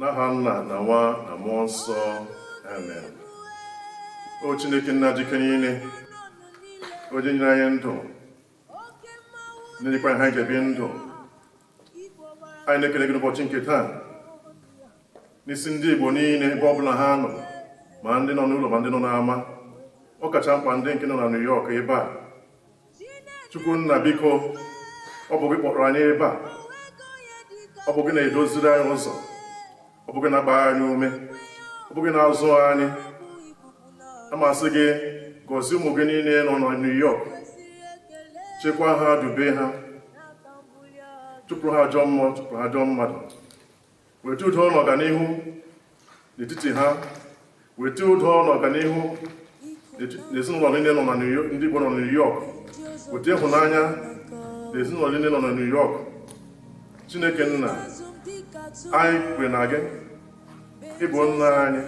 n'aha Nna na Nwa na Mmụọ Nsọ. Amen. O Chineke nna dike niile, onye nyere anyị ndụ, na-enyekwa anyị ga-ebi ndụ, anyị na-ekele gị n'ụbọchị nke taa n'isi ndị Igbo niile ebe ọ bụla ha nọ, ma ndị nọ n'ụlọ ma ndị nọ n'ama, ọ kacha mkpa ndị nke nọ na New York ebe a. Chukwu nna biko, ọ bụ gị kpọrọ anyị ebe a, ọ bụ gị na-edoziri anyị ụzọ, ọ bụ gị na-agba anyị ume, ọ bụ gị na-azụ anyị. Amasị gị gọzie ụmụ gị niile nọ na New York, chekwaa ha, dube ha, chụpụrụ ha ajọ mmụọ, chụpụrụ ha ajọ mmadụ, weta udo na ọganihu n'etiti ha, weta udo na ọganihu n'ezinụlọ niile nọ na New York, ndị Igbo nọ na New York, weta ịhụnanya n'ezinụlọ niile nọ na New York. Chineke nna, anyị kwere na gị, ịbụ nna anyị,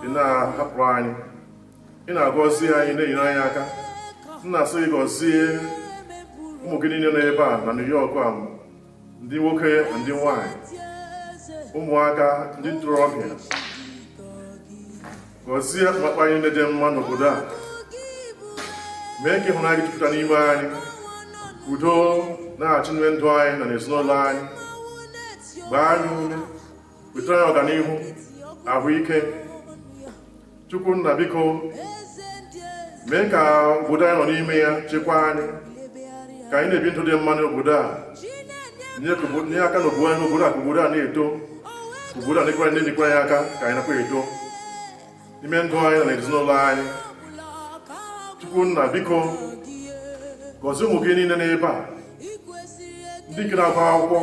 ị na-ahapụ anyị, ị na-agọzi anyị, na-enyere anyị aka. Nna asị gị gọzie ụmụ gị niile nọ ebe a na New York a, ndị nwoke na ndị nwanyị, ụmụaka, ndị ntorobịa. Gọzie akpakpa anyị niile dị mma n'obodo a, mee ka ịhụnanya gị jupụta n'ime anyị, udo na-achị n'ime ndụ anyị na n'ezinụlọ anyị. Gbaa anyị ume, wetara anyị ọganihu, ahụike. Chukwu nna biko, mee ka obodo anyị nọ n'ime ya chekwaa anyị, ka anyị na-ebi ndụ dị mma n'obodo a. Nye aka n'obodo a, ka obodo a na-eto, ka obodo a na-enyekwa anyị aka ka anyị nakwa eto n'ime ndụ anyị na ezinụlọ anyị. Chukwu nna biko, gọzie ụmụ gị niile n'ebe a, ndị nke na-agụ akwụkwọ,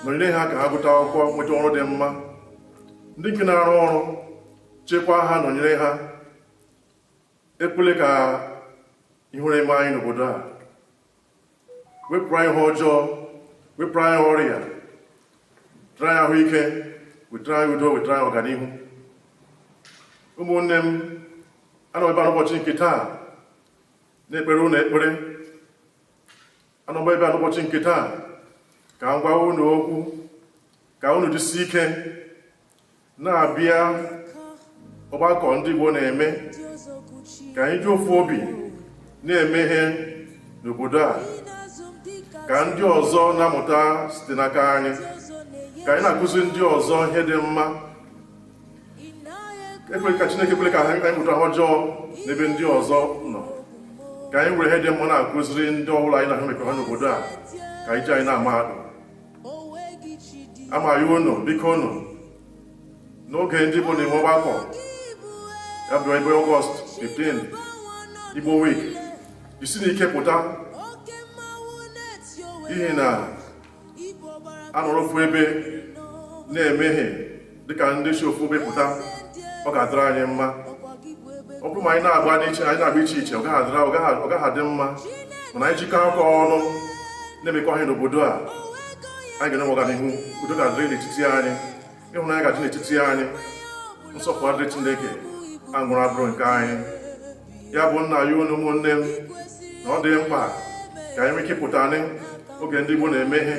nọnyere ha ka ha gụta akwụkwọ, nweta ọrụ dị mma. Ndị nke na-arụ ọrụ, chekwaa ha, nọnyere ha. Ekwele ka ihere eme anyị n'obodo a. Wepụrụ anyị ihe ọjọọ, wepụrụ anyị ọrịa, wetara anyị ahụike, wetara anyị udo, wetara anyị ọganihu. Ụmụnne m, anọ ebe a n'ụbọchị nke taa na-ekpere unu ekpere. Anọ ebe a n'ụbọchị nke taa ka m gwa unu okwu, ka unu jisi ike na-abịa ọgbakọ ndị Igbo na-eme, ka anyị ji ofu obi na-eme ihe n'obodo a, ka ndị ọzọ na-amụta site n'aka anyị, ka anyị na-akụzi ndị ọzọ ihe dị mma. Ekwere ka Chineke kwere ka anyị mụta ọjọọ n'ebe ndị ọzọ nọ, ka anyị were ihe dị mma na-akụziri ndị ọhụrụ anyị na-ahụ mekọ ha n'obodo a, ka anyị ji anyị na-ama akpụ. Amaghị unu, biko unu, n'oge ndị Igbo na-enwe ọgbakọ, ya bụ ebe Ọgọst 15 Igbo week, isi n'ike pụta, n'ihi na anọrọ ofu ebe na-emehie dịka ndị si ofu ebe pụta, ọ ga-adịrị anyị mma. Ọ bụrụ ma anyị na-agba iche iche, ọ gaghị adị mma. Mana anyị jikọ aka ọnụ na-emekọ ihe n'obodo a, anyị ga-enwe ọganihu, udo ga-adịrị n'etiti anyị, ịhụnanya ga-adị n'etiti anyị, nsọpụrụ adịrị Chineke, aṅụrụ abụrụ nke anyị. Ya bụ nna ya unu, ụmụnne m, na ọ dị mkpa ka anyị nwee ike ịpụta oge ndị Igbo na-emeghe.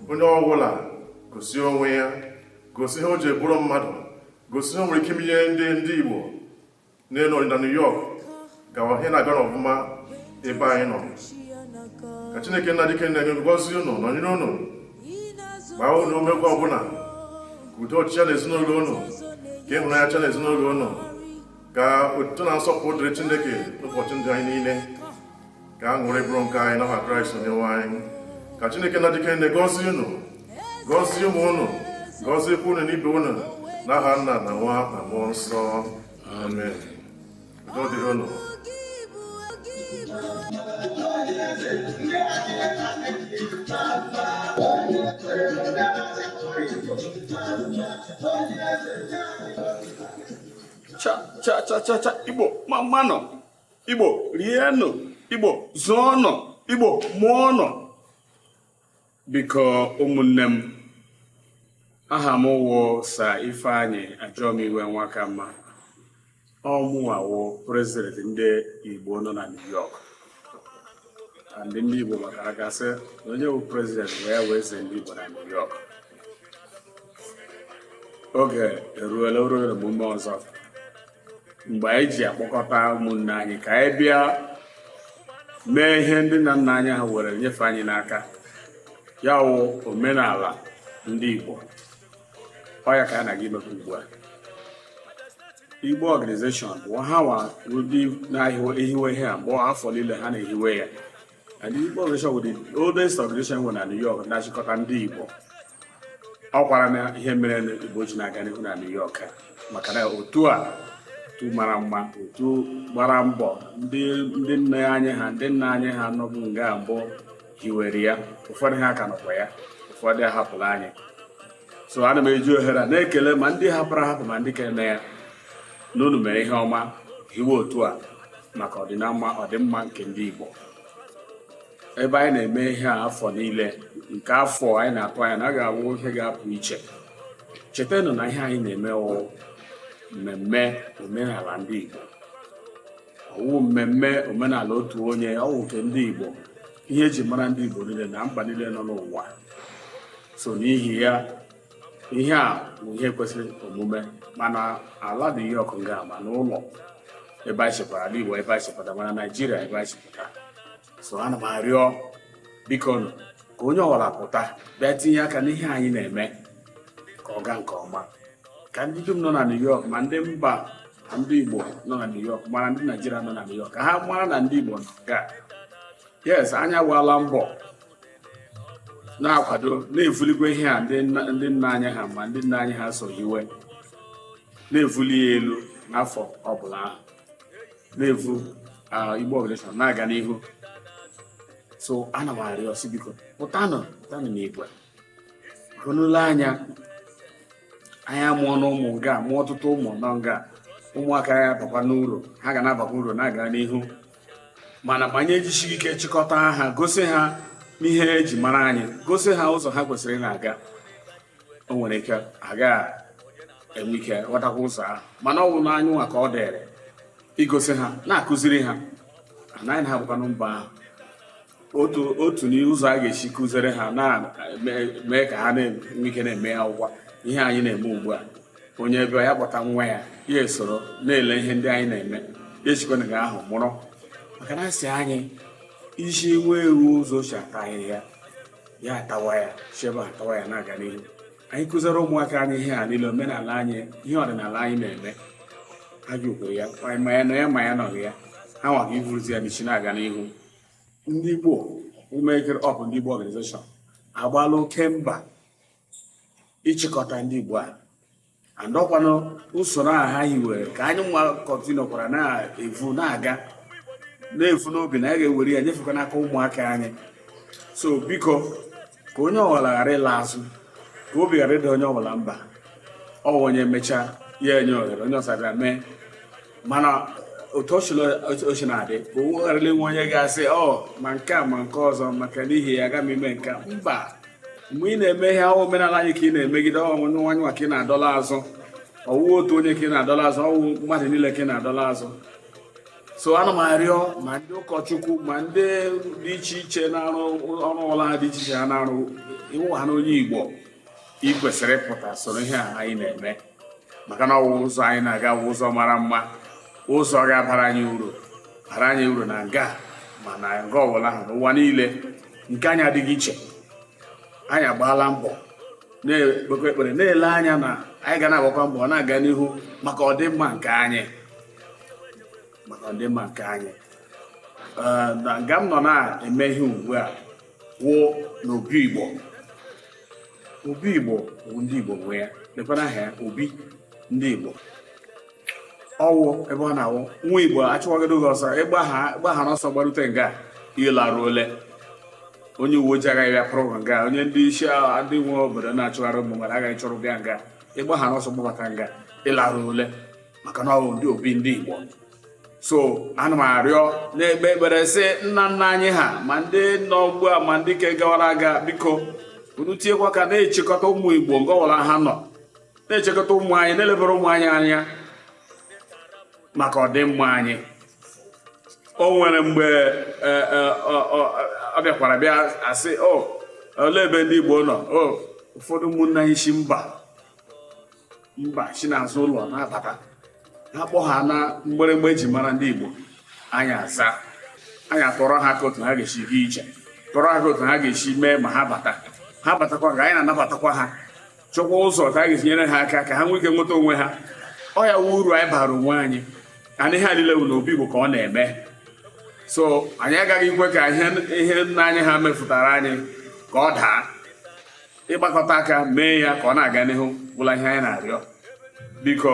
Onye ọbụla gosi onwe ya, gosi ihe o ji bụrụ mmadụ, gosi ihe o nwere ike imenye ndị Igbo na-enọ na New York, ka ihe na-aga n'ọfụma ebe anyị nọ. Ka Chineke nna dike na-enye gọzie unu, nọnyere unu, gbaa unu umekwa ọbụla, ka udo ọchịchị na ezinụlọ unu, ka ịhụnanya cha na ezinụlọ unu, ka otuto na nsọpụrụ dịrị Chineke n'ụbọchị ndụ anyị niile, ka aṅụrị bụrụ nke anyị n'aha Kraịst Onyenwe anyị. Ka Chineke na dike na-egọzie unu, gọzie ụmụ unu, gọziekwa unu n'ibe unu, n'aha Nna na Nwa na Mmụọ Nsọ. Amen. Udo dịrị unu. Cha Igbo mmanụ, Igbo rienụ, Igbo zụọnụ, Igbo mụọnụ. Biko ụmụnne m, aha m wụ Sa Ifeanyị Ajọmiwe Nwakamma. Ọmụwawo president ndị Igbo nọ na New York. Ndị Igbo maka gasị onye bụ president wee eze ndị Igbo na New York. oge eruola oruola omume ọzọ mgbe anyị ji akpọkọta ụmụnne anyị ka anyị bịa mee ihe ndị nna nna anyị ha were nyefe anyị n'aka, ya wụ omenala ndị Igbo. Ọ ya ka a na-aga imekwa ugbu a. Igbo organization bụ ha nwa ndị na-ehiwe ihe a mgbe afọ niile ha na-ehiwe ya. And the Igbo organization bụ the oldest organization na New York na-achịkọta ndị Igbo. Ọ kwara na ihe mere Igbo ji na-aga n'ihu na New York maka na otu mara mma, otu gbara mbọ ndị nna anyị ha nọbụ nga mbụ hiwere ya. Ụfọdụ ha ka nọkwa ya, ụfọdụ ahapụla anyị. So ana m eji ohere na-ekele ma ndị hapụrụ ahapụ ma ndị kere na ya n'unu mere ihe ọma hiwe otu a maka ọdịmma nke ndị Igbo. Ebe anyị na-eme ihe a afọ niile, nke afọ anyị na-atụ anya na a ga-abụ ihe ga-apụ iche. Chetanụ na ihe anyị na-eme mmemme omenala ndị Igbo. Ọwụ mmemme omenala otu onye, ọwụ nke ndị Igbo, ihe eji mara ndị Igbo niile na mba niile nọ n'ụwa. So n'ihi ya, ihe a bụ ihe kwesịrị omume, mana ala New York nga ma n'ụlọ ebe anyị chepụtara ala Igbo, ebe anyị chepụtara mana Naijiria ebe anyị chepụtara. So ana m arịọ biko ka onye ọbụla pụta bịa tinye aka n'ihe anyị na-eme ka ọ gaa nke ọma, ka ndị dum nọ na New York ma ndị mba na ndị Igbo nọ na New York mara ndị Naijiria nọ na New York ka ha mara na ndị Igbo nọ ga. Yes, anyị agbaala mbọ na-akwado na-evulikwa ihe a ndị nna anyị ha ma ndị nna anyị ha so hiwe, na-evuli ya elu n'afọ ọbụla ahụ, na-evu Igbo organization na-aga n'ihu. So ana m arịọ si biko pụtanụ n'Igbo hụnụla anya mụọ n'ụmụ nga, mụọ ọtụtụ ụmụ nọ nga, ụmụaka ya bakwa n'uru, ha ga na-abakwa uru na-aga n'ihu. Mana manye ejisighị ike chịkọta ha, gosi ha n'ihe eji mara anyị, gosi ha ụzọ ha kwesịrị na-aga. O nwere ike aga enwe ike ghọtakwa ụzọ ahụ, mana ọ bụ n'anyụ nwa ka ọ dịrị igosi ha, na-akụziri ha. Anaghị ha bụkwa mba ahụ otu n'ụzọ a ga-esi kụziri ha na-mee ka ha na-enwe ike na-eme akwụkwọ ihe anyị na-eme ugbu a. Onye ebe ya kpọta nwa ya esoro na-ele ihe ndị anyị na-eme, ya echikwana gị ahụ mụrụ, maka na asị anyị isi nwe ewu ụzọ si ata ahịhịa ya atawa ya, shebe atawa ya na-aga n'ihu. Anyị kụziri ụmụaka anyị ihe a niile, omenala anyị, ihe ọdịnala anyị na-eme, ha ji okwere ya ma ya nọ ya ma ya nọghị ya, ha nwa ka ivuruzi ya n'isi na-aga n'ihu. Ndị Igbo umekere ọbụ ndị Igbo organization agbaala oke mba ịchịkọta ndị Igbo a, andọkwanụ usoro a ha hiwere ka anyị nwa kọntinokwara na-evu na-aga na-efu n'obi na ya ga-ewere ya nyefekwa n'aka ụmụaka anyị. So biko ka onye ọbụla ghara ịla azụ, ka obi ghara ịda onye ọbụla mba. Ọ onye mechaa ya enye ohere onye ọzọ bịa mee, mana otu ochi na-adị bụ gharịla nwe onye ga-asị ma nke a ma nke ọzọ maka n'ihi ya aga m ime nke mba. Mgbe ị na-eme ihe ahụ omenala anyị ka ị na-emegide ọnwụ nwanyị nwa ka ị na-adọla azụ, ọwụ otu onye ka ị na-adọla azụ, ọwụ mmadụ niile ka ị na-adọla azụ. So ana m arịọ ma ndị ụkọchukwu ma ndị dị iche iche na-arụ ọrụ ọla ha dị iche iche ha na-arụ iwu ha n'onye Igbo, ị kwesịrị ịpụta soro ihe a anyị na-eme, maka na ọwụ ụzọ anyị na-aga wụ ụzọ mara mma, ụzọ ga-abara anyị uru na nga ma na nga ọbụla ahụ n'ụwa niile. Nke anyị adịghị iche, anyị agbaala mbọ na-ekpekwa ekpere na-ele anya na anyị ga na-agbakwa mbọ na-aga n'ihu maka ọdịmma nke anyị, na nga m nọ na-eme ihe ugbu a wụ n'obi Igbo. Obi Igbo bụ ndị Igbo nwe ya, lekwana aha ya, obi ndị Igbo. Ọwụ ebe ọ na-awụ nwa Igbo achụwagodo gị ọsọ ịgba ha n'ọsọ gbarute nga ịlarụ ole, onye uwe ojii agaghị bịa pụrụ nga, onye ndị isi ndị nwe obodo na-achụgharị ụmụ mmadụ agaghị chọrọ bịa nga, ịgba ha n'ọsọ gbabata nga ịlarụ ole, maka na ọwụ ndị obi ndị Igbo. So ana m arịọ na-ekpe ekpere sị nna nna anyị ha ma ndị nọ ugbu a ma ndị ke gawara aga, biko unu tinyekwa ka na-echekọta ụmụ Igbo nke ọbụla ha nọ, na-echekọta ụmụ anyị, na-elebere ụmụ anyị anya maka ọdịmma anyị. O nwere mgbe ọ bịakwara bịa asị olee ebe ndị Igbo nọ, ụfọdụ ụmụnne anyị si mba mba si n'azụ ụlọ na-abata ha kpọ ha na mgbịrịgba eji mara ndị Igbo anyị aza anyị atọrọ ha ka otu ha ga-esi gaa ije tọrọ ha ka otu ha ga-esi mee ma ha batakwa ka anyị na-anabatakwa ha chọkwa ụzọ ka a ga-esi nyere ha aka ka ha nwee ike nweta onwe ha ọ ya wu uru anyị bara onwe anyị ana ihe a niile bụ na obi Igbo ka ọ na-eme so anyị agaghị ikwe ka ihe nna anyị ha mefụtara anyị ka ọ daa ịgbakọta aka mee ya ka ọ na-aga n'ihu bụla ihe anyị na-arịọ biko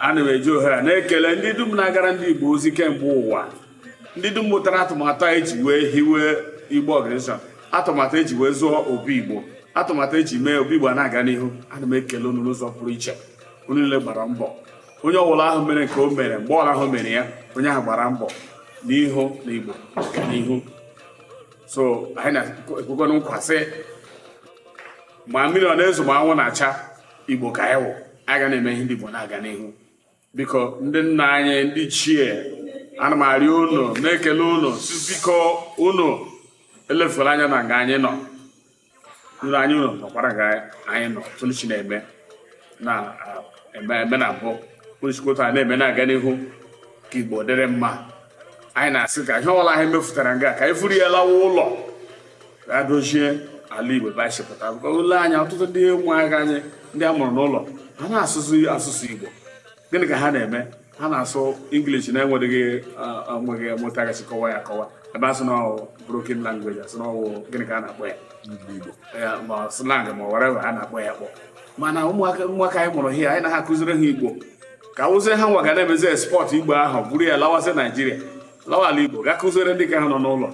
ana m eji ohere na-ekele ndị dum na-agara ndị Igbo ozi kemgbe ụwa ndị dum mụtara atụmatụ eji wee hiwe Igbo Organization atụmatụ eji wee zụọ obi Igbo atụmatụ eji mee obi Igbo na-aga n'ihu ana m ekele unu n'ụzọ pụrụ iche unu niile gbara mbọ onye ọbụla ahụ mere nke o mere mgbe ọla ahụ mere ya onye ahụ gbara mbọ n'ihu na Igbo ga n'ihu so anyị na-ekwukwana nkwasị ma mmiri ọ na-ezo ma anwụ na-acha Igbo ka anyị wụ anyị ga na-eme ihe ndị Igbo na-aga n'ihu biko ndị nna anyị ndị chie ana m arịọ unu na-ekele unu si biko unu elefula anya na nga anyị nọ unu anyị unu nọkwara nga anyị nọ tụnụchi na-eme na-eme na mbụ onichikwotu anyị na-eme na-aga n'ihu ka Igbo dịrị mma anyị na-asị ka ihe ọbụla anyị mefụtara nga ka anyị furu ya lawa ụlọ ga dozie ala Igbo ebe anyị chepụta bụka ule anya ọtụtụ ndị nwe agha anyị ndị a mụrụ n'ụlọ ha na-asụsụ asụsụ Igbo gịnị ka ha na-eme ha na-asụ English na-enweghị mụtagasị kọwa ya akọwa ebe asụ na broken language asụ na ọwụ gịnị ka a na-akpọ ya ma slang ma whatever a na-akpọ ya akpọ mana ụmụaka anyị mụrụ ihe anyị na ha akụziri ha Igbo ka awụzie ha nwa ga na-emezi spọtụ Igbo ahụ buru ya lawasị Naijiria lawa ala Igbo ga kụziri ndị ka ha nọ n'ụlọ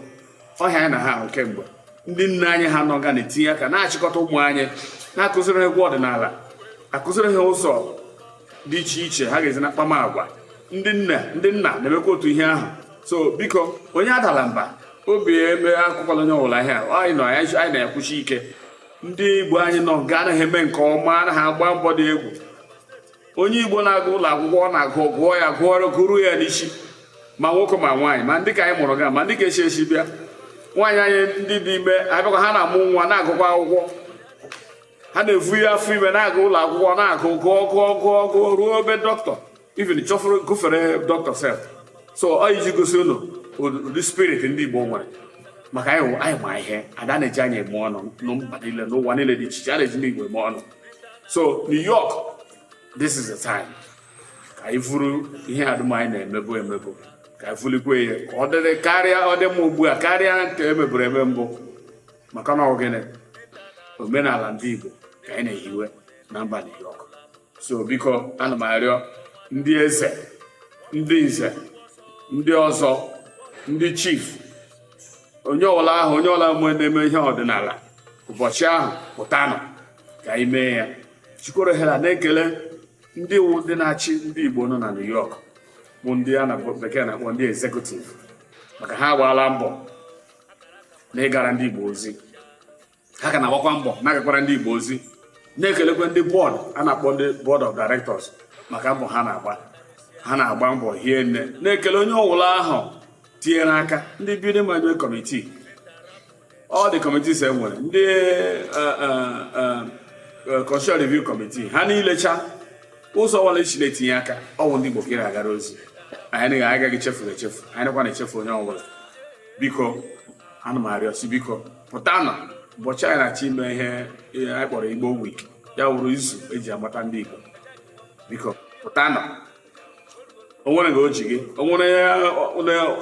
ọhịa anyị na ha ahụ kemgbe ndị nne anyị ha nọ ga na-etinye aka na-achịkọta ụmụ anyị na-akụziri ha egwu ọdịnala akụziri ha ụzọ dị iche iche ha ga-ezi na akpamagwa ndị nna na-emekwa otu ihe ahụ so biko onye adala mba obi eme akwụkwọ onye ọbụla ihe anyị na-ekwuchi ike ndị Igbo anyị nọ nke anaghị eme nke ọma anaghị agba mbọ dị egwu onye Igbo na-agụ ụlọ akwụkwọ ọ na-agụ gụọ ya gụrụ ya n'isi ma nwoke ma nwaanyị ma ndị ka anyị mụrụ ga ma ndị ka echi echi bịa nwaanyị anyị ndị dị ime abịakwa ha na-amụ nwa na-agụkwa akwụkwọ ha na-evu ya afọ ime na-aga ụlọ akwụkwọ na-agụ gụọ ruo ebe dọkịta even chọfụrụ gụfere dọkịta sef so ọ iji gosi unu ụdị spirit ndị Igbo nwere maka anyị ma ihe ada na-eji anyị eme ọnụ n'mba niile n'ụwa niile dị iche iche a na-eji ndị Igbo eme ọnụ so New York this is the time ka anyị furu ihe adụm anyị na-emebu ka anyị fulikwe ya ka ọ dịrị karịa ọ dị mma ugbu a karịa nke emeburu eme mbụ maka na ogene omenala ndị Igbo ka anyị na-ehiwe na mba New York so biko ana m arịọ ndị eze ndị nze ndị ọzọ ndị chief onye ọbụla na-eme ihe ọdịnala ụbọchị ahụ pụtanụ ka anyị mee ya chikworo hela na-ekele ndị iwu ndị na-achị ndị Igbo nọ na New York bụ ndị a na bekee na-akpọ ndị executive maka ha agbaala mbọ na ịgara ndị Igbo ozi ha ka na-agbakwa mbọ na-agakwara ndị Igbo ozi na-ekelekwa ndị bọọdụ a na-akpọ ndị board of directors maka mbọ ha na-agba mbọ hie nne na-ekele onye ọbụla ahụ tinyere aka ndị building management committee all the committees e nwere ndị construction review committee ha niilecha ụzọ ọbụla isi na-etinye aka ọwụ ndị Igbo ka na-agara ozi anyị agaghị echefu anyị nakwa na-echefu onye ọbụla biko ana m arịọsi biko pụtanụ ụbọchị anyị na-achọ ime ihe anyị kpọrọ Igbo week ya wụrụ izu eji amata ndị Igbo biko pụtanụ o nwere nga o ji gị o nwere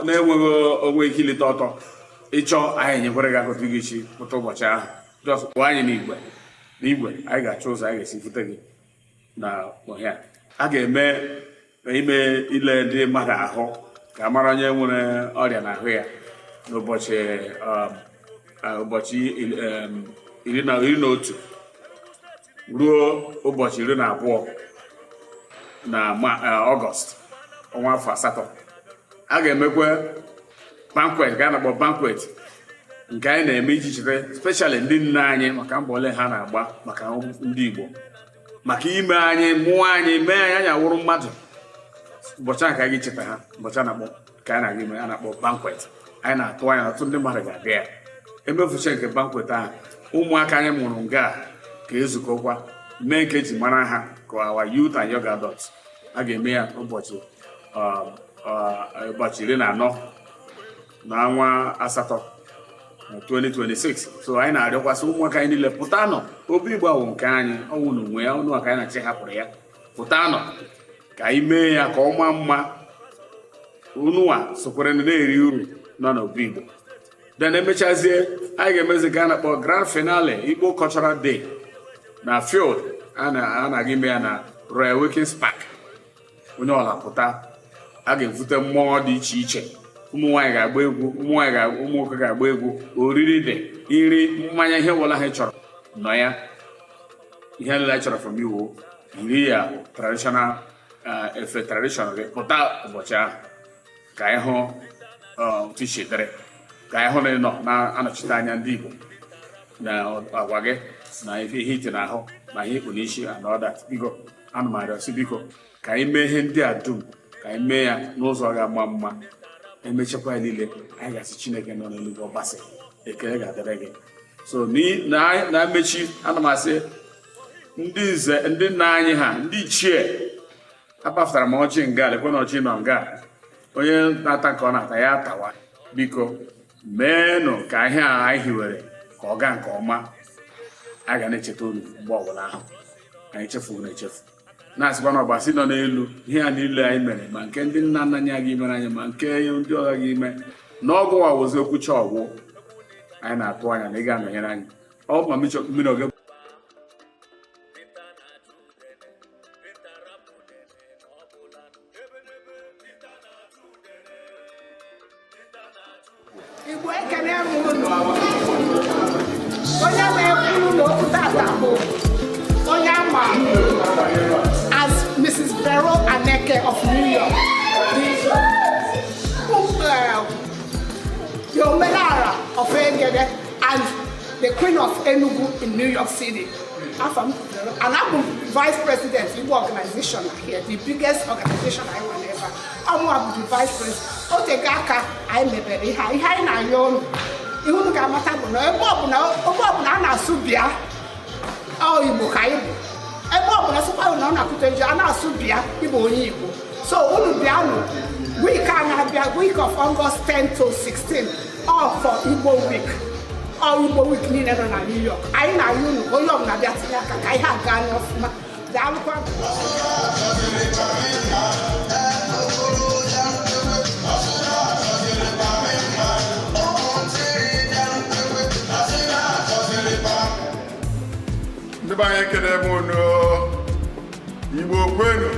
na-enweghị onwe ike ilite ọtọ ịchọ anyị nyekwara gị akụkọ gị chi pụta ụbọchị ahụ jọs kpọọ anyị n'igwe anyị ga-achọ ụzọ anyị ga-esi fute gị na ọhịa a ga-eme ime ile ndị mmadụ ahụ ka mara onye nwere ọrịa n'ahụ ya n'ụbọchị iri na otu ruo ụbọchị 12 na Ọgọst ọnwa afọ asatọ a ga-emekwa banquet ga na-akpọ banquet nke anyị na-eme iji cheta especially ndị nne anyị maka mbọ ole ha na-agba maka ndị Igbo maka ime anyị mụọ anyị mee anyị awụrụ mmadụ ụbọchị a ka anyị cheta ha ụbọchị a na-akpọ ka anyị na-aga ime a na-akpọ banquet anyị na-atụ anya ọtụtụ ndị mmadụ ga-abịa ya emefucha nke banquet ahụ ụmụaka anyị mụrụ nga ka ezukọkwa mee nke eji mara ha ka our youth and young adults. A ga-eme ya ụbọchị 14 n'ọnwa asatọ 2026. So anyị na-arịọkwasị ụmụaka anyị niile pụtanụ. Obi Igbo awụ nke anyị, ọnwụ n'onwe ya, ọnụ aka anyị na-achị hapụrụ ya. Pụtanụ ka anyị mee ya ka ọ maa mma. Unụwa sokwere na-eri uru nọ n'Obi Igbo. Then emechazie anyị ga-emezi ka a na-akpọ grand finale Igbo Cultural Day na field a na-aga ime ya na Royal Wakens Park. Onye ọla pụta, a ga-evute mmụọ dị iche iche. Ụmụ nwaanyị ga-agba egwu, ụmụ nwoke ga-agba egwu, oriri dị, nri, mmanya, ihe ọbụla ha chọrọ nọ ya. Ihe niile chọrọ from you iri ya traditional efe traditional gị pụta ụbọchị ahụ ka anyị hụ otu isi dịrị, ka anyị hụ na ị nọ na-anọchite anya ndị Igbo na agwa gị na ihe iti n'ahụ na ihe ikpu n'isi and all that. Biko ana m arịọ sị biko ka anyị mee ihe ndị a dum, ka anyị mee ya n'ụzọ ga-ama mma. Emechakwa ya niile anyị ga-asị Chineke nọ n'eluigwe ọgbasị ekele ga-adịrị gị. So na mmechi ana m asị ndị nna anyị ha ndị ichie apafutara m ọchị nga lekwe na ọchị nọ nga onye na-ata nke ọ na-ata ya atawa. Biko meenụ ka ihe a anyị hiwere ka ọ gaa nke ọma. A ga na-echeta unu mgbe ọbụla ahụ anyị chefughị na-echefu. Na-asịkwa na ọgbasị nọ n'elu ihe a niile anyị mere, ma nke ndị nna nna anyị aga imere anyị, ma nke ndị ọha gị ime n'ọgụ wa wozi okwucha ọgwụ anyị na-atụ anya na ị ga-anọnyere anyị. Ọ ma mmiri oge Igbo ekene m unu. Onye na-ekwuru n'okwu tata bụ onye ama as Mrs. Vero Aneke of New York, the Omenala of Egede and the Queen of Enugu in New York City. And I'm Vice President of Igbo organization here, the biggest organization I will ever. I'm the Vice President. Otegaka I mebere ihe anyị na-ayọ ọnụ. Ihu ga-amata bụ na ebe ọbụla a na-asụ bịa Igbo ka anyị bụ. Ebe ọbụla sịkwa na ọ na-akụta eji a na-asụ bịa Igbo onye Igbo. So unu bịanụ week a na-abịa, week of August 10 to 16, all for Igbo week. All Igbo week niile nọ na New York. Anyị na-ayọ unu onye ọbụla bịa tinye aka ka ihe aga anya ọfụma. Daalụkwa. Ndị be anyị ekele m unu. Igbo kwenu,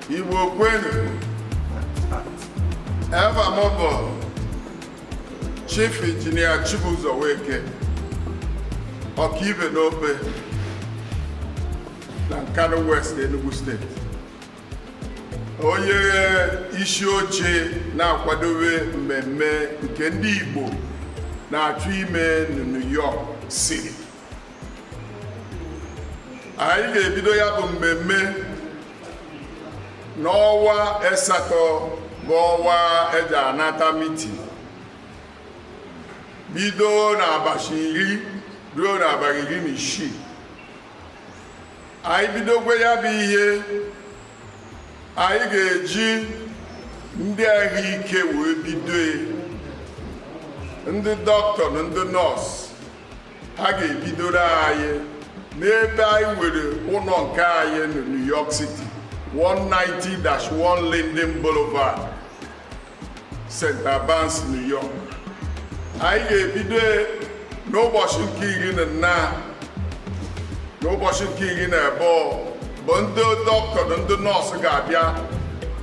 Igbo kwenu. Eva m bụ Chief Engineer Chibuzo Weke, ọkaibe n'Obe na Nkanu West, Enugu State. Onye isi oche na-akwadobe mmemme nke ndị Igbo na-achọ ime na New York City. Anyị ga-ebido ya bụ mmemme n'ọnwa asatọ bụ ọnwa eji anata meeting, bido n'abalị 10 ruo n'abalị 16. Anyị bidokwe ya bụ ihe, anyị ga-eji ndị ahụike wee bido, ndị dọkịta na ndị nọọsụ ha ga-ebidoro anyị n'ebe anyị nwere ụlọ nke anyị na New York City, 190-1 Linden Boulevard, St. Albans, New York. Anyị ga-ebido n'ụbọchị nke 14 n'ụbọchị nke 12 bụ ndị dọkịta na ndị nọọsụ ga-abịa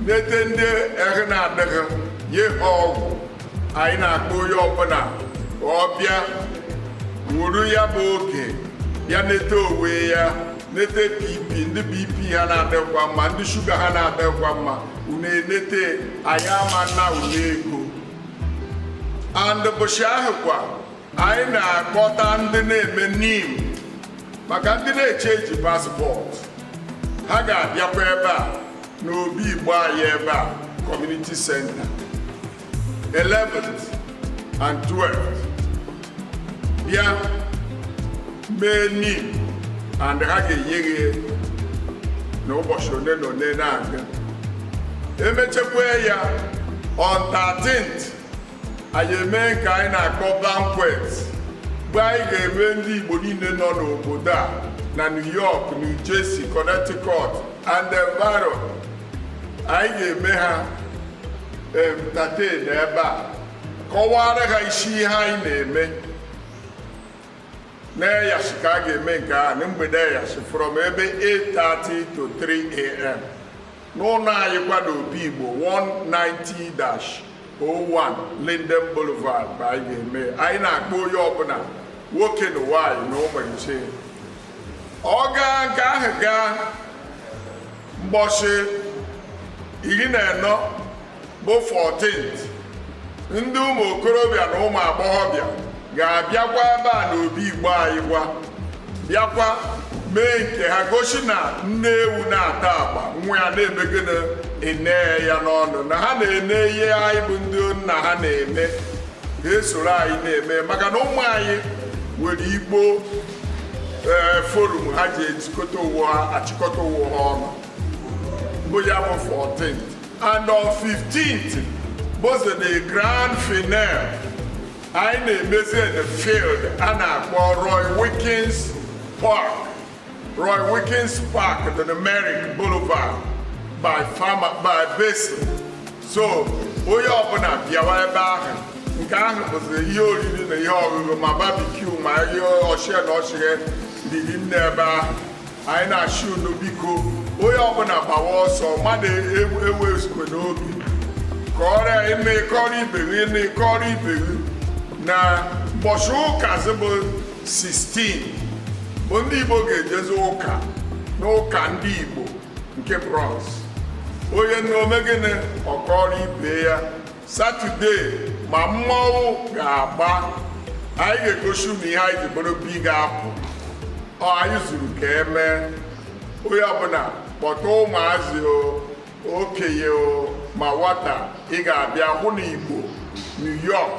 nete ndị ehe na-adịghị nye ha ọgwụ. Anyị na-akpọ onye ọbụla ka ọ bịa wuru ya bụ oge ya nete onwe ya, nete BP, ndị BP ha na-adịkwa mma, ndị shuga ha na-adịkwa mma, unu enete anyị ama na unu ego. And ụbọchị ahụ kwa anyị na-akpọta ndị na-eme NIM maka ndị na-eche eji paspọtụ. Ha ga-abịakwa ebe a n'obi Igbo anyị ebe a, Community Center, 11th and 12th. Bịa mee NIM and ha ga-enye gị n'ụbọchị one na one na-aga. Emechekwa ya on 13th anyị eme nke anyị na-akpọ banquet mgbe anyị ga-eme ndị Igbo niile nọ n'obodo a na New York, New Jersey, Connecticut and environ. Anyị ga-eme ha entertain ebe a kọwara ha isi ihe anyị na-eme n'eyashi ka a ga-eme nke a na mgbede eyashi from ebe 8:30 to 3 a.m. n'ụlọ anyị kwado Obi Igbo 190-01 Linden Boulevard bụ anyị ga-eme. Anyị na-akpọ onye ọbụla nwoke na nwanyị na ụmụnche ọ gaa nke ahụ gaa mbọchị 14 bụ 14th ndị ụmụ okorobịa na ụmụ agbọghọbịa ga-abịakwa ebe a na Obi Igbo anyị gwa bịakwa mee nke ha gosi na nne ewu na-ata agba nwa ya na-emego na ene ya n'ọnụ na ha na-ene ihe anyị bụ ndị nna ha na-eme ga-esoro anyị na-eme maka na ụmụ anyị nwere Igbo forum ha ji achịkọta ụwa ha ọnụ bụ ya bụ 14th and on 15th was the grand finale. I na-emezi in the field a na-akpọ Roy Wilkins Park the Merrick Boulevard by Basin. So onye ọbụla bịawa ebe ahụ nke ahụ bụzi ihe oriri na ihe ọṅụṅụ ma barbecue ma ihe ọchịa na ọchịa dị n'ebe ahụ. Anyị na-achị unu biko onye ọbụla gbawa ọsọ mmadụ ewezukwe n'obi kọrọ ibe gị na ụbọchị ụka bụ 16 bụ ndị Igbo ga-ejezi ụka n'ụka ndị Igbo nke Bronx. Onye n'omegịnị ọkọrọ ibe ya Satọde ma mmọnwụ ga-agba anyị ga-egosi na ihe anyị ji bụrụ big apple anyị zuru ka emee. Onye ọbụla kpọta ụmụazị okenye ma nwata ị ga-abịa hụ na Igbo New York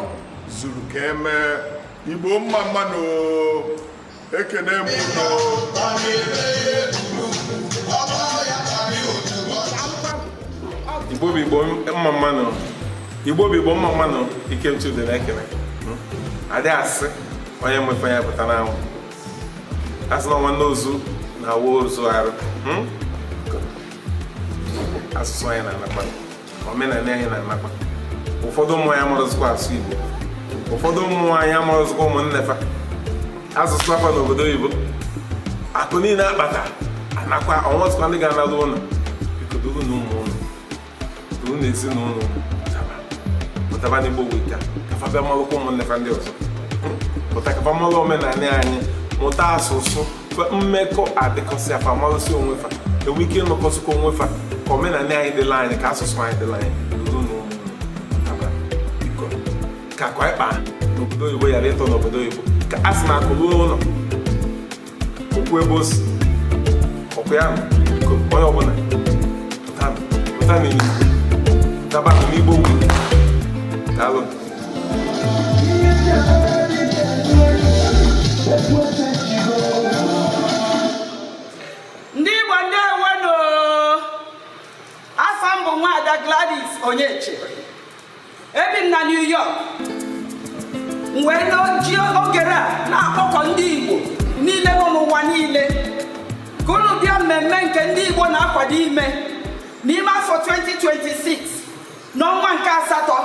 zuru ka emee. Igbo mma mmanụ ekene m Igbo bụ Igbo mma mmanụ Igbo bụ Igbo mma mmanụ Ikemchude na-ekele adị asị onye mmefe ya pụta n'anwụ asị na nwanne ozu na-awa ozu arụ asụsụ anyị na-anakwa omenala anyị na-anakwa. Ụfọdụ ụmụ anyị amarụzikwa asụ Igbo, ụfọdụ ụmụ anyị amarụzikwa ụmụnnefa asụsụ akwa n'obodo oyibo. Akụ niile akpata anakwa ọnwụzikwa ndị ga-analụ ụlọ biko duru na ụmụ ụlọ duru na ezinụlọ pụtaba n'Igbo wika kafa bịa malụkwa ụmụnnefa ndị ọzọ pụta kafa malụ omenala anyị mụta asụsụ mmekọ adịkọsị afa malụsị onwefa enwe ike ịnọkọsịkwa onwefa ka omenala anyị dịla anyị ka asụsụ anyị dịla anyị duru na ụmụ biko ka akwa ịkpa n'obodo oyibo yara ịtọ n'obodo oyibo ka a sị na akụrụ ụlọ okwu ebe o si ọkụ ya biko onye ọbụla pụta n'Igbo daba n'Igbo ugwu daalụ. Ndị Igbo ndewonu, afọ m bụ Nwaada Gladys Onyeche, ebi m na New York. Wee n'oji ogere a na-akpọkọ ndị Igbo niile nọ n'ụwa niile ka unu bịa mmemme nke ndị Igbo na-akwado ime n'ime afọ 2026 n'ọnwa nke asatọ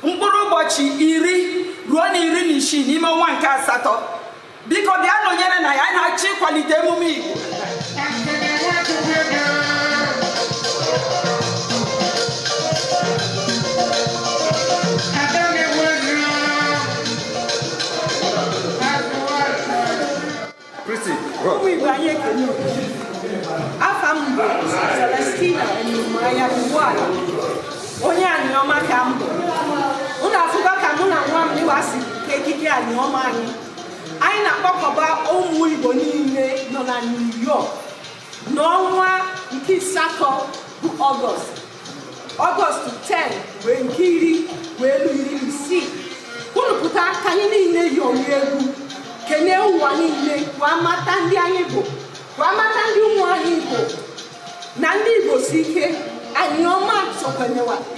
mkpụrụ ụbọchị 10 ruo na 16 n'ime ọnwa nke asatọ. Biko bịa nọnyere na ya na-achọ ịkwalite emume Igbo. Ụmụ Igbo anyị ekene afa m bụ Celestina Enumanya Ugbuala onye Aniọma ka m bụ. Unu afụgo ka mụ na nwa m ịwasị ekike Aniọma anyị na-akpọkọba ụmụ Igbo niile nọ na New York n'ọnwa nke asatọ bụ Ọgọst 10 wee nke 10 wee elu 16. Unu pụta ka anyị niile yọrọ egwu kene ụwa niile kwa mata ndị anyị bụ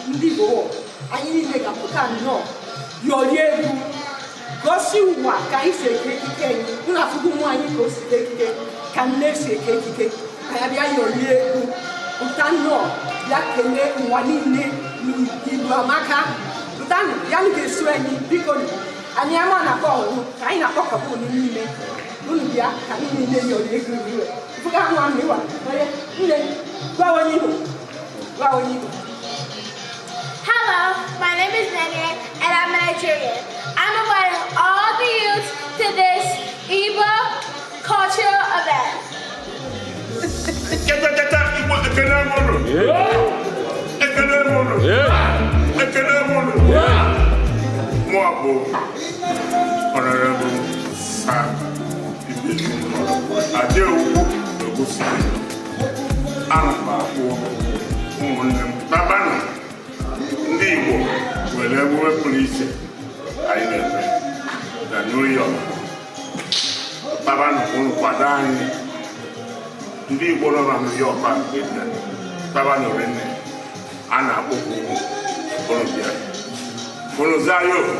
ndị Igbo anyị niile ga-apụta nnọọ yọrie egwu gosi ụwa ka anyị si eke ekike anyị ụlọ afụgo nwaanyị ka o si ekike ka nne si eke ekike ka ya bịa yọrie egwu pụta nnọọ ya kelee ụwa niile n'Igbo amaka pụtanụ ya ga-esu anyị biko anyị ama na-akpọ ọhụrụ ka anyị na-akpọkọpụ unu niile unu bịa ka anyị niile yọrie egwu iwe fụga nwa mmewa nne gwa onye Igbo gwa onye Igbo. Hello, my name is Nene and I'm Nigerian. I'm inviting all the youth to this Igbo cultural event. Honorable Sir Adeoku Ogusi Anambra ụmụnne m babanụ ndị Igbo nwere emume pụrụ iche anyị na-eme na New York. Babanụ unu kwado anyị ndị Igbo nọ na New York babanụ rene a na-akpọkwu unu bịa unu zaa ya oku.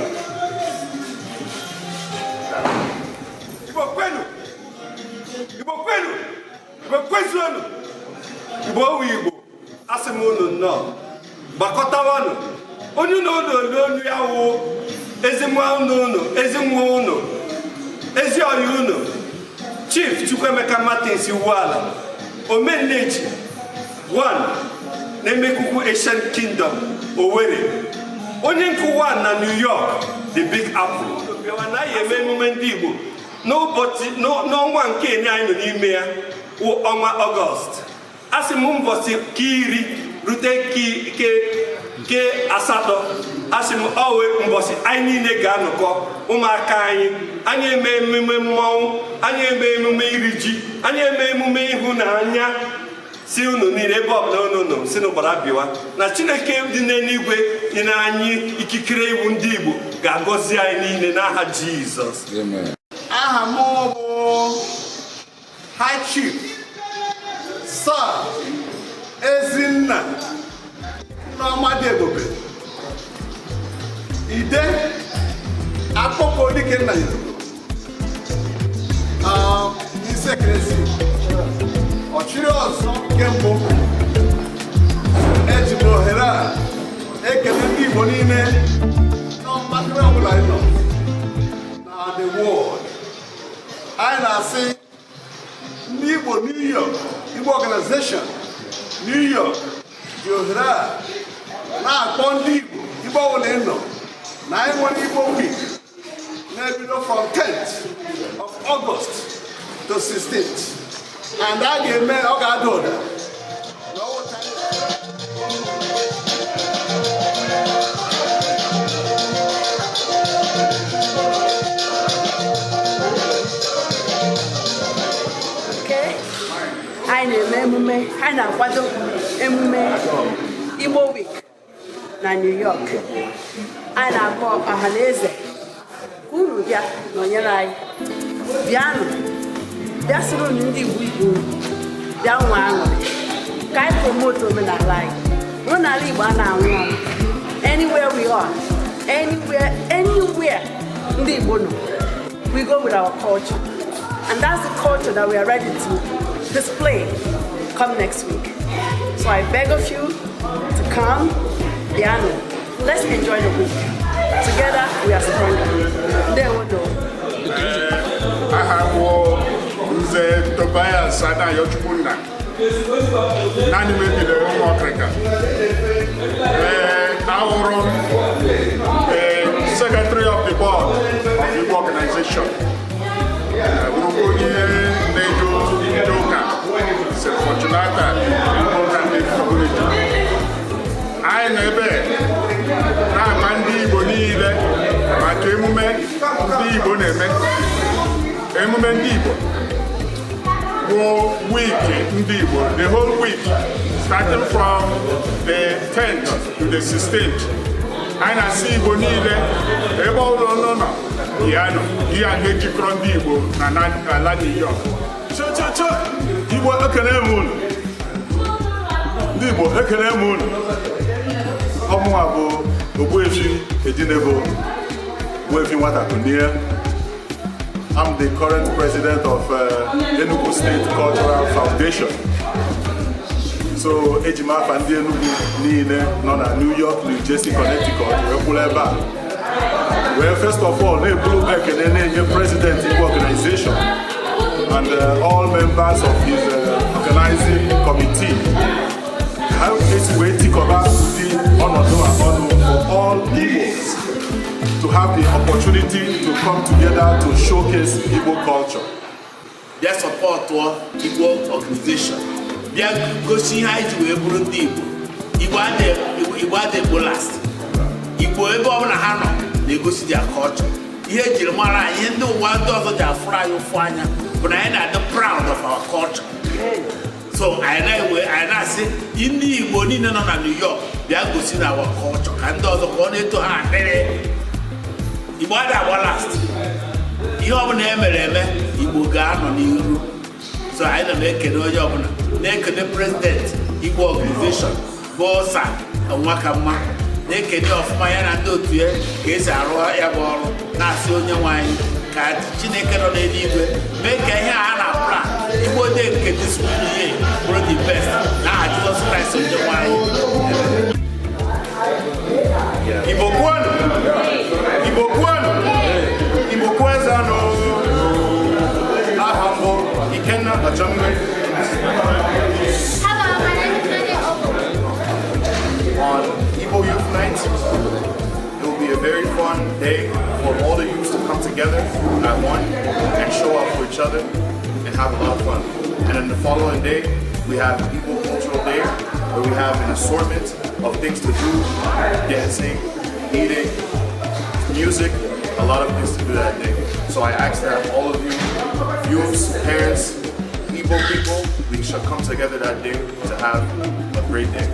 Igbo kwenu! Igbo kwenu! Igbo kwezuonu! Igbo owu Igbo asị m unu nnọọ gbakọtawanụ onye na olu olu ya wụ ezi nwa unu ezi nwa unu ezi ọyị unu Chief Chukwuemeka Martins Iwuala Omenneji 1 na-emekuku Asian Kingdom Owerri onye nkụwa na New York the Big Apple anaghị eme emume ndị Igbo n'ọnwa nke enye anyị nọ n'ime ya wụ ọnwa Ọgọst asị m mbọsị nke 10 rute nke 8 asị m ọwe mbọsị anyị niile ga-anọkọ ụmụaka anyị eme emume mmọnwụ anyị eme emume iri ji anyị eme emume ịhụnanya si unu niile ebe ọbụla unu nọ si n'ụgbara bịwa na Chineke dị n'eluigwe nyere anyị ikikere iwu ndị Igbo ga-agọzi anyị niile n'aha Jizọs. Aha m bụ High Chief Sir Ezinna Nneọma Ebube Ide Akpọkọ Dike nna ya isi ekeresi ọchịrị ọzọ nke mbụ eji m ohere a ekele ndị Igbo niile n'ọgbakọrọ ọbụla anyị nọ na the world. Anyị na-asị ndị Igbo New York Igbo Organization New York ji ohere a na-akpọ ndị Igbo ọbụla ị nọ na anyị nwere Igbo week na-ebido from 10th of August to 16th. And I get me, I got to do that. Okay, I na-eme emume, I na-akwado emume Igbo Week na New York. I na-akpọ ọhaneze unu bịa nọnyere anyị bịanụ bịa soro ndị Igbo bịa nwa aṅụrị ka anyị promote omenala anyị omenala Igbo a na-anwụ anwụ anywhere we are anywhere ndị Igbo nọ we go with our culture and that's the culture that we are ready to display come next week. So I beg of you to come bịanụ let's enjoy the week together we are stronger. Ndewo do. Nze Tobias Adayochukwunna naanị mebiri ụmụ ọkịrịka ahụrụ Secretary of the Board of the Igbo Organization bụrụkwa onye na-edo ndị ụka St. Fortunata Igbo Community. Anyị nọ ebe na-agba ndị Igbo niile maka emume ndị Igbo na-eme emume ndị Igbo week ndị Igbo, the whole week, starting from the 10th to the 16th. Anyị na-asị Igbo niile ebe ọbụla nọ nọ ya nọ ihe a ga-ejikọrọ ndị Igbo na ala New York. Igbo ekele m unu. Ndị Igbo ekele m unu. ọmụnwa bụ Ogbuefi Edinebo Ogbuefi Nwatakunie. I'm the current president of Enugu State Cultural Foundation. So ejimafa ndị Enugu niile nọ na New York, New Jersey, Connecticut wekwula ebe a. Well, first of all, na-ebulu ekele na-enye president Igbo organization and all members of his organizing committee. How is we think about the honor for all Igbos to have the opportunity to come together to showcase Igbo culture. Their support to Igbo organization. Their gosi ha ji wee bụrụ ndị Igbo. Igbo adịghị last. Igbo ebe ọ bụla ha nọ na-egosi their culture. Ihe ejiri mara anyị ndị ụwa ndị ọzọ ji afụrụ anyị ụfụ anya bụ na anyị na-adị proud of our culture. So anyị na-asị ndị Igbo niile nọ na New York bịa gosi na our culture ka ndị ọzọ ka ọ na-eto ha adịrị. Igbo adịghị last. Ihe ọbụla emere eme Igbo ga-anọ n'iru. So anyị na-ekele onye ọbụla na-ekele president Igbo organization bụ Ọsa Nwakamma na-ekele ọfụma ya na ndị otu ya ka esi arụ ya bụ ọrụ na-asị onye nwanyị ka Chineke nọ n'eluigwe mee ka ihe a na-apụla Igbo dị nke ihe bụrụ the best n'aha Jizọs Kraịst onye nwanyị. Igbo kwanu! Igbo kwanu! Igbo kwezanụ! Aha mbụ Ikenna Ọchọmgbe. Hello, my name is Nadia On Igbo Youth Night, it will be a very fun day for all the youths to come together at one and show up for each other and have a lot of fun. And then the following day, we have Igbo Cultural Day, where we have an assortment of things to do, dancing, eating, music, a lot of things to do that day. So I ask that all of you, youths, parents, Igbo people, we shall come together that day to have a great day.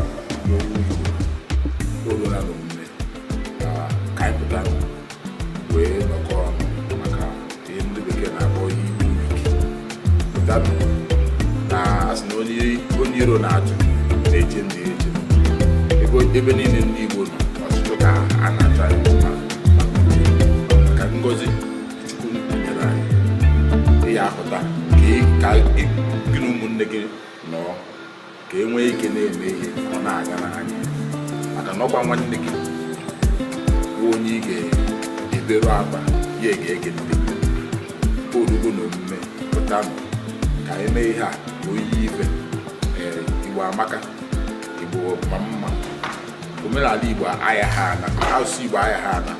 ebe niile ndị Igbo nọ ọchịchọ ka a na-acha ya mma ka ngozi Chukwu nyere anyị ya ahụta ka gị na ụmụnne gị nọ ka e nwee ike na-eme ihe ọ na-aga n'anya maka na ọkwa nwanne gị bụ onye ị ga-eberu akpa ya ga-ege ndị orugo na omume pụtanụ ka anyị mee ihe a oyi ife Igbo amaka Igbo ma mma omenala Igbo aya ha na asụsụ Igbo aya ha na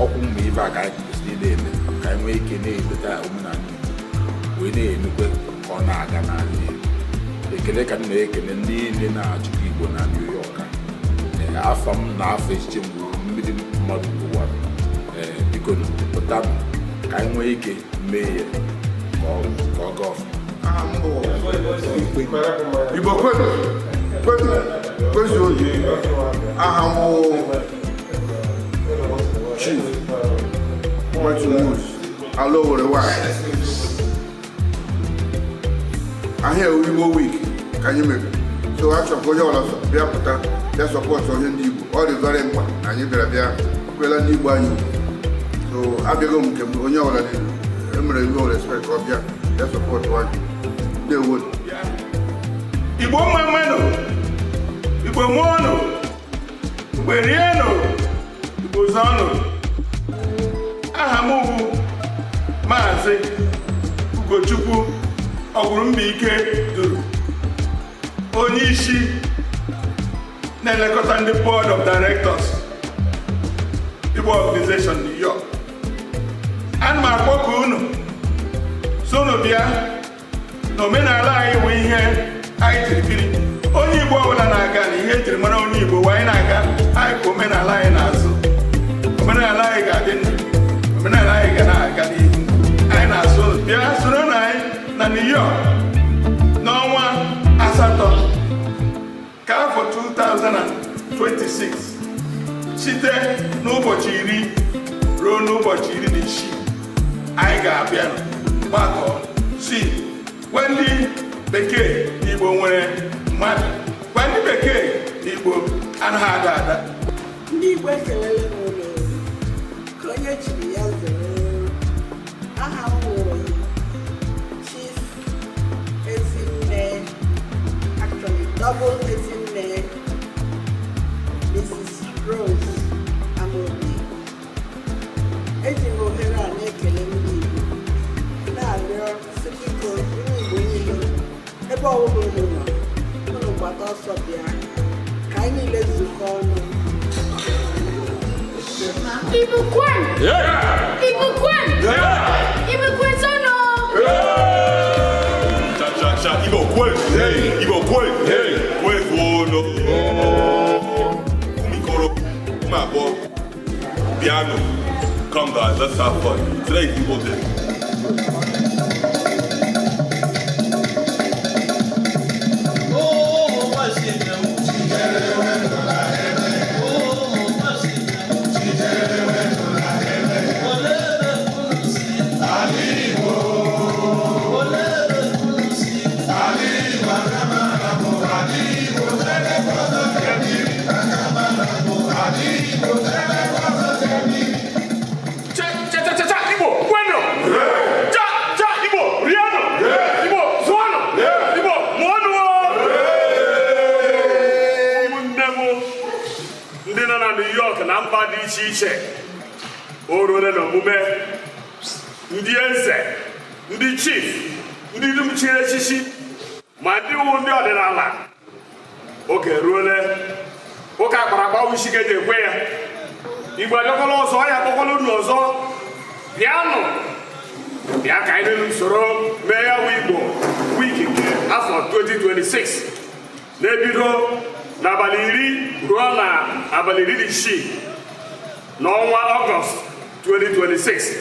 ọkwụ mgbe ibe a ka anyị kwesịrị na-eme ka anyị nwee ike na-ebeta omenala Igbo wee na-enukwe ka ọ na-aga n'ala Igbo. Ekele ka m na-ekele ndị niile na-achịkwa Igbo na New York afọ m na afọ echiche mgbe mmiri mmadụ ụwa biko pụtanụ ka anyị nwee ike mee ya ka ọ gaa ọfụma. Igbo kwezi oyi aha m Chief ala Owerri nwanyị ahịa Igbo week ka anyị mere so achọkwa onye ọla bịa pụta bịa sọpọtụ onye ndị Igbo ọ dị very mkpa na anyị bịara bịa kwela ndị Igbo anyị so abịaghị m nke onye ọla emere iwe respect ka ọ bịa sọpọtụ anyị ndewo. Igbo mma mmanụ, Igbo mụọnụ, Igbo rienụ, Igbo zọnụ. Aha m bụ Maazị Ugochukwu Ọgwụrụmbaike duru onye isi na-elekọta ndị board of directors Igbo organization New York. Ana m akpọku unu so unu bịa na omenala anyị bụ ihe anyị jiri biri. Onye Igbo ọbụla na-aga na ihe ejiri mara onye Igbo wee anyị na-aga anyị ka omenala anyị na-azụ. Omenala anyị ga-adị ndụ, omenala anyị ga na-aga n'ihu. Anyị na-azụ bịa soro na anyị na New York n'ọnwa asatọ ka afọ 2026 site n'ụbọchị 10 ruo n'ụbọchị 16 anyị ga-abịa gbakọ si gwa ndị bekee Igbo nwere mmadụ, gwa ndị bekee Igbo anaghị ada ada. ndị Igbo ekelele n'ụlọ ka onye chiri ya zere. Aha m wụ Chief Ezinne, actually double Ezinne, Mrs. Rose Amobi. Eji m ohere a na-ekele ndị Igbo na-arịọ sị biko ndị Igbo niile ebe ọbụla unu nọ unu gbata ọsọ bịa ka anyị niile zukọ ọnụ. Igbo Kwen! Igbo Kwen! Igbo Kwen sono! Cha, Igbo Kwen! Igbo Kwen! Kwen sono! Kumikoro, kumabo, piano. Come guys, let's have fun. Today's Igbo Day. Na mba dị iche iche o ruole n'omume ndị eze, ndị chief, ndị dum chiri echichi ma ndị wu ndị ọdịnala. Oge ruole ụka akpara agbawu isi ga-eji ekwe ya. Igbo abịakwala ọzọ, ya akpọkwala unu ọzọ. Bịanụ bịa ka anyị niile usoro mee ya wụ Igbo wiki nke afọ 2026 na-ebido n'abalị 10 ruo na abalị 16 n'ọnwa Ọgọst 2026.